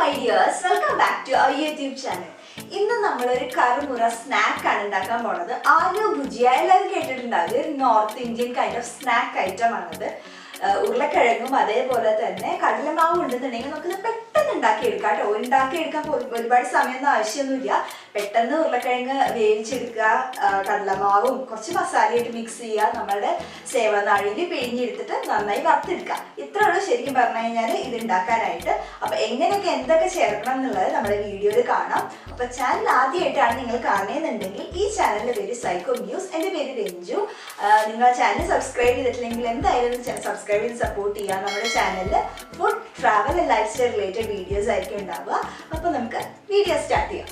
my dears, welcome back to our YouTube channel. ഇന്ന് നമ്മളൊരു കറുമുറ snack ആണ് ഉണ്ടാക്കാൻ പോണത്. ആലു ഭുജിയ എല്ലാവരും കേട്ടിട്ടുണ്ടാവും. ഒരു north Indian kind of snack item ആണത്. ഉരുളക്കിഴങ്ങും അതേപോലെ തന്നെ കടലമാവും ഉണ്ടെന്നുണ്ടെങ്കിൽ നമുക്കിത് പെട്ടെന്ന് ഉണ്ടാക്കിയെടുക്കാം കേട്ടോ. ഉണ്ടാക്കിയെടുക്കാൻ ഒരുപാട് സമയമൊന്നും ആവശ്യമൊന്നുമില്ല. പെട്ടെന്ന് ഉരുളക്കിഴങ്ങ് വേവിച്ചെടുക്കുക, കടലമാവും കുറച്ച് മസാലയായിട്ട് മിക്സ് ചെയ്യുക, നമ്മളുടെ സേവനാഴിയിൽ പിഴിഞ്ഞെടുത്തിട്ട് നന്നായി വറുത്തെടുക്കുക. ഇത്രയുള്ളൂ ശരിക്കും പറഞ്ഞു കഴിഞ്ഞാൽ ഇത് ഉണ്ടാക്കാനായിട്ട്. അപ്പം എങ്ങനെയൊക്കെ എന്തൊക്കെ ചേർക്കണം എന്നുള്ളത് നമ്മുടെ വീഡിയോയിൽ കാണാം. അപ്പം ചാനൽ ആദ്യമായിട്ടാണ് നിങ്ങൾ കാണുന്നതെന്നുണ്ടെങ്കിൽ ഈ ചാനലിൻ്റെ പേര് സൈക്കോ മ്യൂസ്, എൻ്റെ പേര് രഞ്ജു. നിങ്ങൾ ചാനൽ സബ്സ്ക്രൈബ് ചെയ്തിട്ടില്ലെങ്കിൽ എന്തായാലും സബ്സ്ക്രൈബ് ചെയ്ത് സപ്പോർട്ട് ചെയ്യുക. നമ്മുടെ ചാനലിൽ food, travel and life style related videos ആയിരിക്കും ഉണ്ടാവുക. അപ്പോൾ നമുക്ക് വീഡിയോ സ്റ്റാർട്ട് ചെയ്യാം.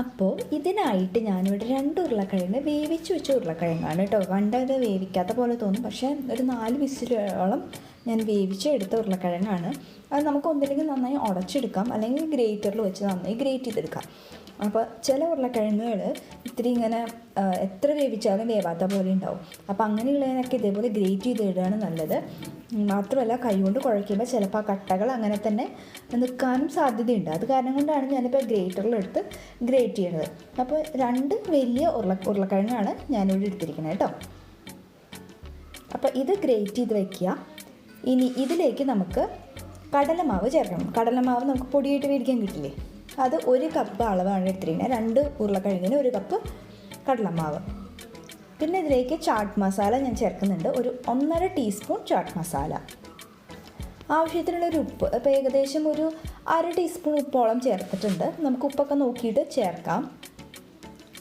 അപ്പോൾ ഇതിനായിട്ട് ഞാനിവിടെ 2 ഉരുളക്കിഴങ്ങ് വേവിച്ച് വെച്ച ഉരുളക്കിഴങ്ങാണ് കേട്ടോ. കണ്ടത് വേവിക്കാത്ത പോലെ തോന്നും, പക്ഷേ ഒരു 4 വിസിലോളം ഞാൻ വേവിച്ചെടുത്ത ഉരുളക്കിഴങ്ങാണ്. അത് നമുക്ക് ഒന്നില്ലെങ്കിൽ നന്നായി ഉടച്ചെടുക്കാം, അല്ലെങ്കിൽ ഗ്രേറ്ററിൽ വെച്ച് നന്നായി ഗ്രേറ്റ് ചെയ്തെടുക്കാം. അപ്പോൾ ചില ഉരുളക്കിഴങ്ങുകൾ ഇത്തിരി ഇങ്ങനെ എത്ര വേവിച്ചാലും വേവാത്ത പോലെ ഉണ്ടാവും. അപ്പോൾ അങ്ങനെയുള്ളതിനൊക്കെ ഇതേപോലെ ഗ്രേറ്റ് ചെയ്തിടുകയാണ് നല്ലത്. മാത്രമല്ല കൈകൊണ്ട് കുഴയ്ക്കുമ്പോൾ ചിലപ്പോൾ ആ കട്ടകൾ അങ്ങനെ തന്നെ നിൽക്കാനും സാധ്യതയുണ്ട്. അത് കാരണം കൊണ്ടാണ് ഞാനിപ്പോൾ ഗ്രേറ്ററിലെടുത്ത് ഗ്രേറ്റ് ചെയ്യണത്. അപ്പോൾ 2 വലിയ ഉരുളക്കിഴങ്ങാണ് ഞാനിവിടെ എടുത്തിരിക്കുന്നത് കേട്ടോ. അപ്പോൾ ഇത് ഗ്രേറ്റ് ചെയ്ത് വയ്ക്കുക. ഇനി ഇതിലേക്ക് നമുക്ക് കടലമാവ് ചേർക്കണം. കടലമാവ് നമുക്ക് പൊടിയായിട്ട് മേടിക്കാൻ കിട്ടില്ലേ, അത് 1 കപ്പ് അളവാണ് എടുത്തിരിക്കുന്നത്. 2 ഉരുളക്കിഴങ്ങിന് 1 കപ്പ് കടലമാവ്. പിന്നെ ഇതിലേക്ക് ചാട്ട് മസാല ഞാൻ ചേർക്കുന്നുണ്ട്, ഒരു 1.5 ടീസ്പൂൺ ചാട്ട് മസാല. ആവശ്യത്തിനുള്ളൊരു ഉപ്പ്, അപ്പോൾ ഏകദേശം ഒരു 1/2 ടീസ്പൂൺ ഉപ്പോളം ചേർത്തിട്ടുണ്ട്. നമുക്ക് ഉപ്പൊക്കെ നോക്കിയിട്ട് ചേർക്കാം.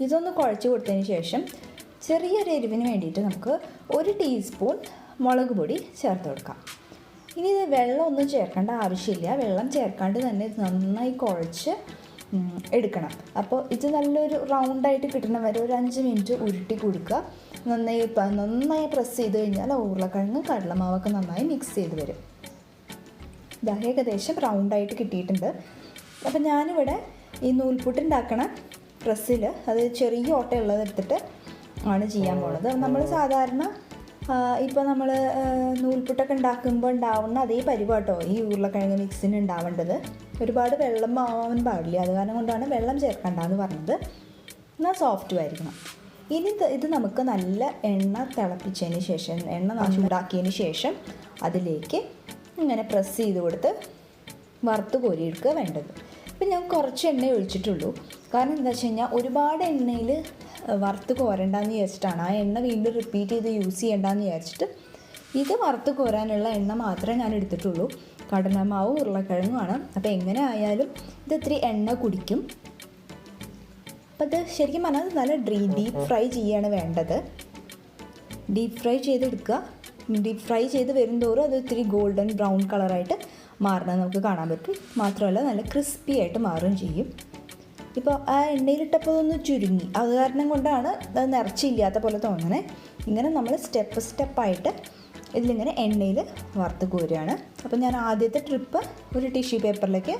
ഇതൊന്ന് കുഴച്ച് കൊടുത്തതിന് ശേഷം ചെറിയൊരു എരിവിന് വേണ്ടിയിട്ട് നമുക്ക് 1 ടീസ്പൂൺ മുളക് പൊടി ചേർത്ത് കൊടുക്കാം. ഇനി ഇത് വെള്ളമൊന്നും ചേർക്കേണ്ട ആവശ്യമില്ല. വെള്ളം ചേർക്കാണ്ട് തന്നെ ഇത് നന്നായി കുഴച്ച് എടുക്കണം. അപ്പോൾ ഇത് നല്ലൊരു റൗണ്ടായിട്ട് കിട്ടണ വരെ ഒരു 5 മിനിറ്റ് ഉരുട്ടി കൊടുക്കുക. നന്നായി പ്രസ് ചെയ്ത് കഴിഞ്ഞാൽ ഉരുളക്കിഴങ്ങ് കടലമാവൊക്കെ നന്നായി മിക്സ് ചെയ്ത് വരും. ഇത് ഏകദേശം റൗണ്ടായിട്ട് കിട്ടിയിട്ടുണ്ട്. അപ്പം ഞാനിവിടെ ഈ നൂൽപുട്ടുണ്ടാക്കണ പ്രസ്സിൽ അത് ചെറിയ ഓട്ടയുള്ളത് എടുത്തിട്ട് ആണ് ചെയ്യാൻ പോണത്. നമ്മൾ സാധാരണ ഇപ്പോൾ നമ്മൾ നൂൽപുട്ടൊക്കെ ഉണ്ടാക്കുമ്പോൾ ഉണ്ടാവുന്ന അതേ പരിപാട്ടോ ഈ ഉരുളക്കിഴങ്ങ് മിക്സിന് ഉണ്ടാവേണ്ടത്. ഒരുപാട് വെള്ളം ആവാൻ പാടില്ല, അത് കാരണം കൊണ്ടാണ് വെള്ളം ചേർക്കണ്ടെന്ന് പറഞ്ഞത്. എന്നാൽ സോഫ്റ്റും ആയിരിക്കണം. ഇനി ഇത് നമുക്ക് നല്ല എണ്ണ തിളപ്പിച്ചതിന് ശേഷം, എണ്ണ ചൂടാക്കിയതിന് ശേഷം അതിലേക്ക് ഇങ്ങനെ പ്രസ് ചെയ്ത് കൊടുത്ത് വറുത്ത് കോരിയെടുക്കുക വേണ്ടത്. ഇപ്പം ഞാൻ കുറച്ച് എണ്ണ ഒഴിച്ചിട്ടുള്ളൂ. കാരണം എന്താ വെച്ച് കഴിഞ്ഞാൽ ഒരുപാട് എണ്ണയിൽ വറുത്ത് കോരണ്ടെന്ന് വിചാരിച്ചിട്ടാണ്. ആ എണ്ണ വീണ്ടും റിപ്പീറ്റ് ചെയ്ത് യൂസ് ചെയ്യേണ്ടെന്ന് വിചാരിച്ചിട്ട് ഇത് വറുത്ത് കോരാനുള്ള എണ്ണ മാത്രമേ ഞാൻ എടുത്തിട്ടുള്ളൂ. കടലമാവും ഉരുളക്കിഴങ്ങുമാണ്. അപ്പോൾ എങ്ങനെ ആയാലും ഇത് ഇത്തിരി എണ്ണ കുടിക്കും. അപ്പോൾ ഇത് ശരിക്കും പറഞ്ഞാൽ നല്ല ഡീപ്പ് ഫ്രൈ ചെയ്യാണ് വേണ്ടത്. ഡീപ്പ് ഫ്രൈ ചെയ്തെടുക്കുക. ഡീപ്പ് ഫ്രൈ ചെയ്ത് വരുംതോറും അത് ഇത്തിരി ഗോൾഡൻ ബ്രൗൺ കളറായിട്ട് മാറണം നമുക്ക് കാണാൻ പറ്റും. മാത്രമല്ല നല്ല ക്രിസ്പി ആയിട്ട് മാറുകയും ചെയ്യും. ഇപ്പോൾ ആ എണ്ണയിലിട്ടപ്പോൾ ഒന്ന് ചുരുങ്ങി, അത് കാരണം കൊണ്ടാണ് അത് നിറച്ചില്ലാത്ത പോലെ തോന്നണേ. ഇങ്ങനെ നമ്മൾ സ്റ്റെപ്പായിട്ട് ഇതിലിങ്ങനെ എണ്ണയിൽ വറുത്ത് കോരുകയാണ്. അപ്പോൾ ഞാൻ ആദ്യത്തെ ട്രിപ്പ് ഒരു ടിഷ്യൂ പേപ്പറിലേക്ക്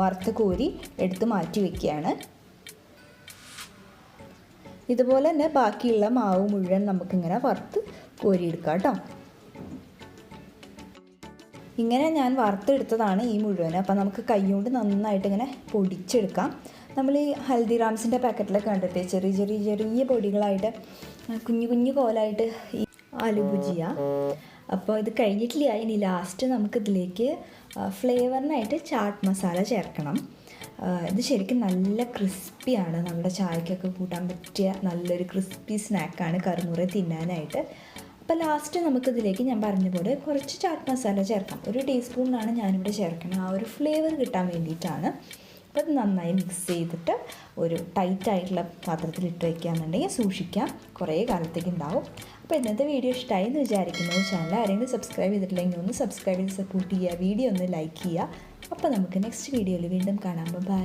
വറുത്ത് കോരി എടുത്ത് മാറ്റി വയ്ക്കുകയാണ്. ഇതുപോലെ തന്നെ ബാക്കിയുള്ള മാവ് മുഴുവൻ നമുക്കിങ്ങനെ വറുത്ത് കോരിയെടുക്കാം കേട്ടോ. ഇങ്ങനെ ഞാൻ വറുത്തെടുത്തതാണ് ഈ മുഴുവൻ. അപ്പോൾ നമുക്ക് കൈകൊണ്ട് നന്നായിട്ട് ഇങ്ങനെ പൊടിച്ചെടുക്കാം. നമ്മൾ ഈ ഹൽദിറാംസിൻ്റെ പാക്കറ്റിലൊക്കെ കണ്ടിട്ട് ചെറിയ പൊടികളായിട്ട് കുഞ്ഞു കോലായിട്ട് ഈ ആലു ഭുജിയ. അപ്പോൾ ഇത് കഴിഞ്ഞിട്ടില്ല. ഇനി ലാസ്റ്റ് നമുക്കിതിലേക്ക് ഫ്ലേവറിനായിട്ട് ചാട്ട് മസാല ചേർക്കണം. ഇത് ശരിക്കും നല്ല ക്രിസ്പിയാണ്. നമ്മുടെ ചായക്കൊക്കെ കൂട്ടാൻ പറ്റിയ നല്ലൊരു ക്രിസ്പി സ്നാക്കാണ് കറുമുറ തിന്നാനായിട്ട്. അപ്പോൾ ലാസ്റ്റ് നമുക്കിതിലേക്ക് ഞാൻ പറഞ്ഞ പോലെ കുറച്ച് ചാട്ട് മസാല ചേർക്കാം. 1 ടീസ്പൂണാണ് ഞാനിവിടെ ചേർക്കുന്നത്, ആ ഒരു ഫ്ലേവർ കിട്ടാൻ വേണ്ടിയിട്ടാണ്. അപ്പോൾ അത് നന്നായി മിക്സ് ചെയ്തിട്ട് ഒരു ടൈറ്റായിട്ടുള്ള പാത്രത്തിലിട്ട് വയ്ക്കുകയാണെന്നുണ്ടെങ്കിൽ സൂക്ഷിക്കാം, കുറേ കാലത്തേക്ക് ഉണ്ടാവും. അപ്പോൾ ഇന്നത്തെ വീഡിയോ ഇഷ്ടമായി എന്ന് വിചാരിക്കുന്നു. ചാനൽ ആരെങ്കിലും സബ്സ്ക്രൈബ് ചെയ്തിട്ടില്ലെങ്കിൽ ഒന്ന് സബ്സ്ക്രൈബ് ചെയ്ത് സപ്പോർട്ട് ചെയ്യുക, വീഡിയോ ഒന്ന് ലൈക്ക് ചെയ്യുക. അപ്പോൾ നമുക്ക് നെക്സ്റ്റ് വീഡിയോയിൽ വീണ്ടും കാണാം. ബൈ.